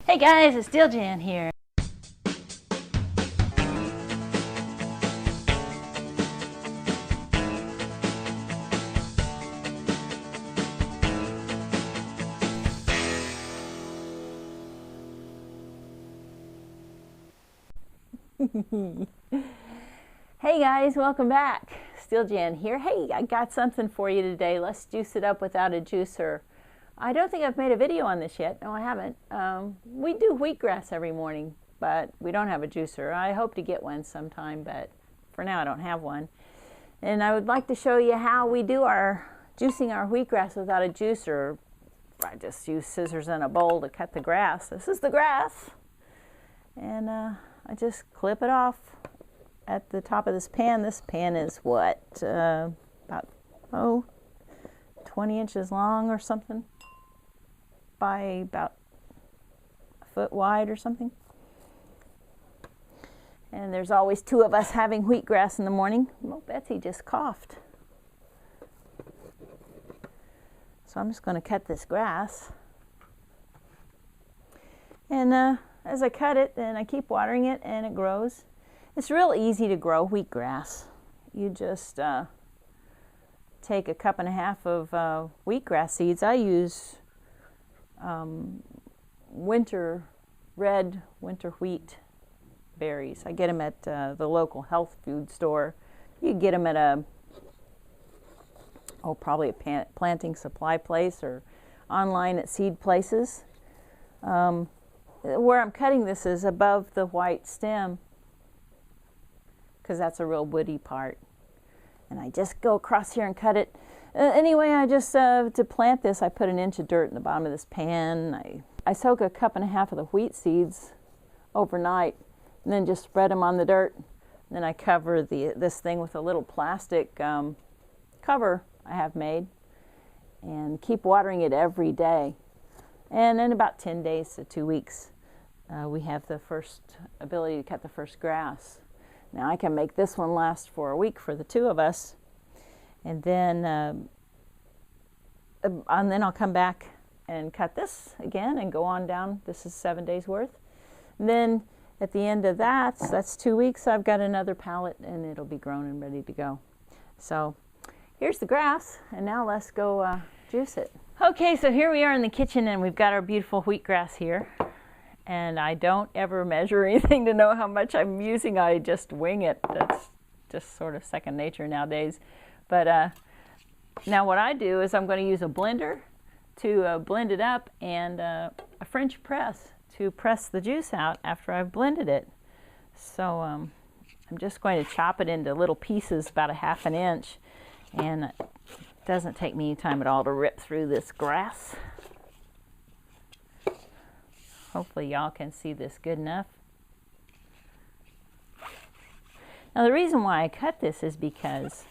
Hey guys, it's Steeljan here. Hey guys, welcome back. Steeljan here. Hey, I got something for you today. Let's juice it up without a juicer. I don't think I've made a video on this yet. No, I haven't. We do wheatgrass every morning, but we don't have a juicer. I hope to get one sometime, but for now I don't have one. And I would like to show you how we do our juicing our wheatgrass without a juicer. I just use scissors and a bowl to cut the grass. This is the grass. And I just clip it off at the top of this pan. This pan is what? About 20 inches long or something, by about a foot wide or something. And there's always two of us having wheatgrass in the morning. Well, Betsy just coughed. So I'm just going to cut this grass. And as I cut it, and I keep watering it, and it grows. It's real easy to grow wheatgrass. You just take a cup and a half of wheatgrass seeds. I use red winter wheat berries. I get them at the local health food store. You get them at probably a planting supply place or online at seed places. Where I'm cutting this is above the white stem, because that's a real woody part. And I just go across here and cut it. Anyway, I just, to plant this, I put an inch of dirt in the bottom of this pan. I soak a cup and a half of the wheat seeds overnight, and then just spread them on the dirt. And then I cover this thing with a little plastic cover I have made, and keep watering it every day. And in about 10 days to 2 weeks, we have the first ability to cut the first grass. Now I can make this one last for a week for the two of us, and then I'll come back and cut this again and go on down. This is 7 days worth. And then at the end of that, so that's 2 weeks, I've got another pallet and it'll be grown and ready to go. So here's the grass, and now let's go juice it. Okay, so here we are in the kitchen, and we've got our beautiful wheatgrass here. And I don't ever measure anything to know how much I'm using. I just wing it. That's just sort of second nature nowadays. But now what I do is I'm going to use a blender to blend it up, and a French press to press the juice out after I've blended it. So I'm just going to chop it into little pieces about a ½ inch. And it doesn't take me any time at all to rip through this grass. Hopefully y'all can see this good enough. Now the reason why I cut this is because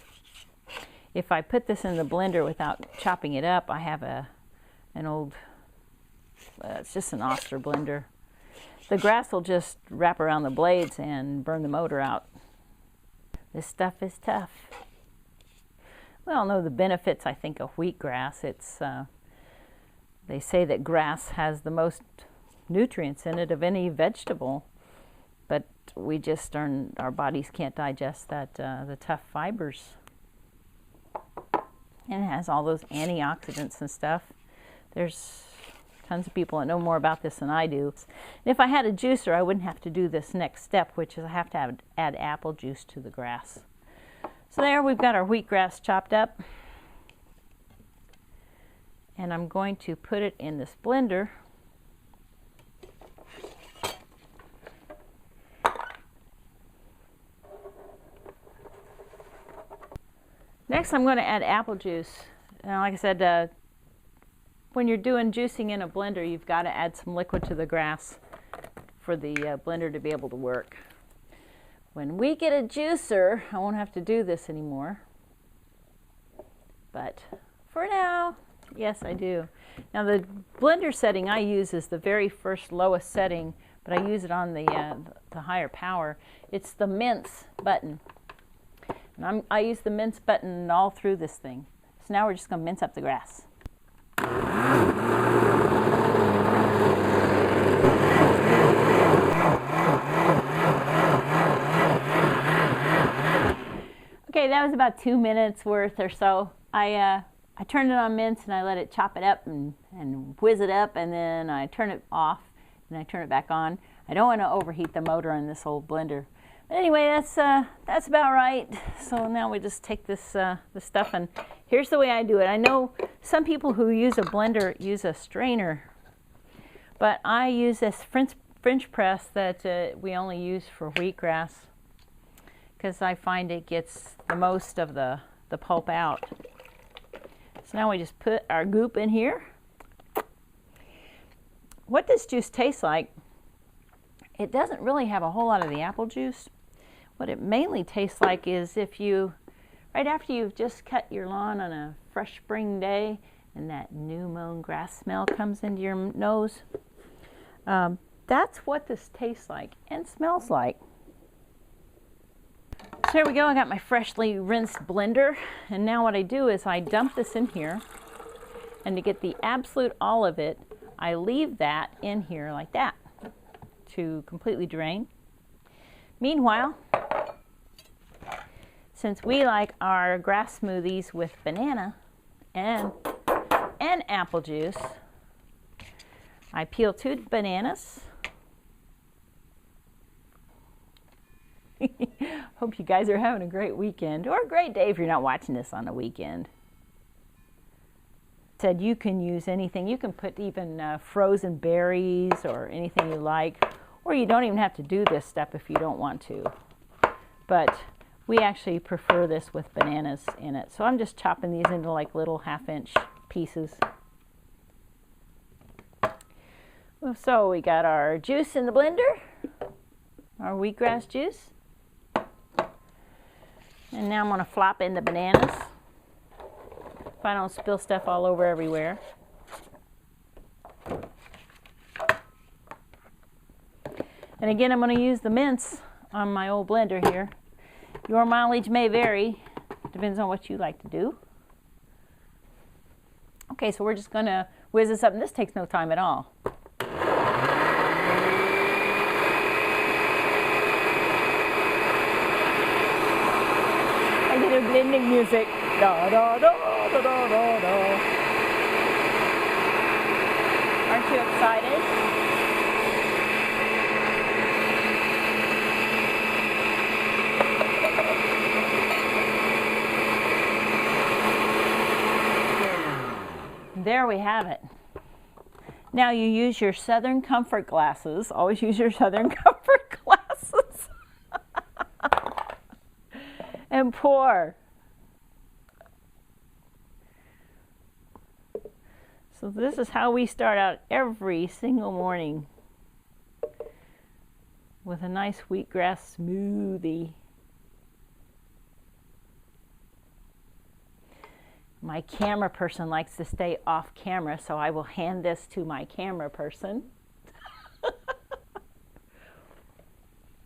if I put this in the blender without chopping it up, I have an old, it's just an Oster blender. The grass will just wrap around the blades and burn the motor out. This stuff is tough. We all know the benefits, I think, of wheatgrass. They say that grass has the most nutrients in it of any vegetable, but our bodies can't digest the tough fibers. And it has all those antioxidants and stuff. There's tons of people that know more about this than I do. And if I had a juicer, I wouldn't have to do this next step, which is I have to add apple juice to the grass. So there, we've got our wheatgrass chopped up, and I'm going to put it in this blender. Next, I'm going to add apple juice. Now, like I said, when you're doing juicing in a blender, you've got to add some liquid to the grass for the blender to be able to work. When we get a juicer, I won't have to do this anymore. But for now, yes, I do. Now, the blender setting I use is the very first lowest setting, but I use it on the higher power. It's the mince button. And I use the mince button all through this thing. So now we're just going to mince up the grass. Okay, that was about 2 minutes worth or so. I turned it on mince and I let it chop it up and whiz it up, and then I turn it off and I turn it back on. I don't want to overheat the motor in this old blender. But anyway, that's about right. So now we just take this stuff, and here's the way I do it. I know some people who use a blender use a strainer, but I use this French press that we only use for wheatgrass, because I find it gets the most of the pulp out. So now we just put our goop in here. What this juice tastes like, it doesn't really have a whole lot of the apple juice. What it mainly tastes like is if you, right after you've just cut your lawn on a fresh spring day and that new mown grass smell comes into your nose, that's what this tastes like and smells like. So here we go, I got my freshly rinsed blender, and now what I do is I dump this in here, and to get the absolute all of it, I leave that in here like that to completely drain. Meanwhile, since we like our grass smoothies with banana and apple juice, I peel 2 bananas. Hope you guys are having a great weekend, or a great day if you're not watching this on a weekend. Said you can use anything. You can put even frozen berries or anything you like, or you don't even have to do this step if you don't want to. But we actually prefer this with bananas in it. So I'm just chopping these into like little 1/2-inch pieces. So we got our juice in the blender, our wheatgrass juice. And now I'm going to flop in the bananas if I don't spill stuff all over everywhere. And again, I'm going to use the mince on my old blender here. Your mileage may vary, depends on what you like to do. Okay, so we're just going to whiz this up, and this takes no time at all. Blending music. Da, da, da, da, da, da, da. Aren't you excited? There we have it. Now you use your Southern Comfort glasses. Always use your Southern Comfort glasses. And pour. So this is how we start out every single morning, with a nice wheatgrass smoothie. My camera person likes to stay off camera, so I will hand this to my camera person.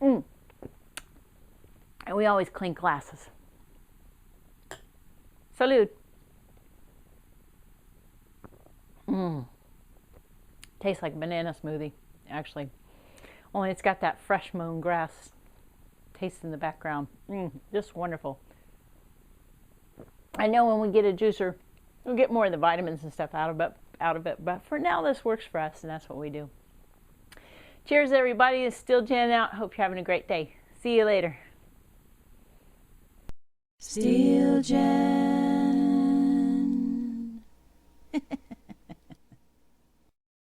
And we always clink glasses. Salud. Tastes like a banana smoothie, actually. Only it's got that fresh mown grass taste in the background. Just wonderful. I know when we get a juicer, we'll get more of the vitamins and stuff out of it. But for now, this works for us, and that's what we do. Cheers, everybody. It's steeljan out. Hope you're having a great day. See you later. Steeljan.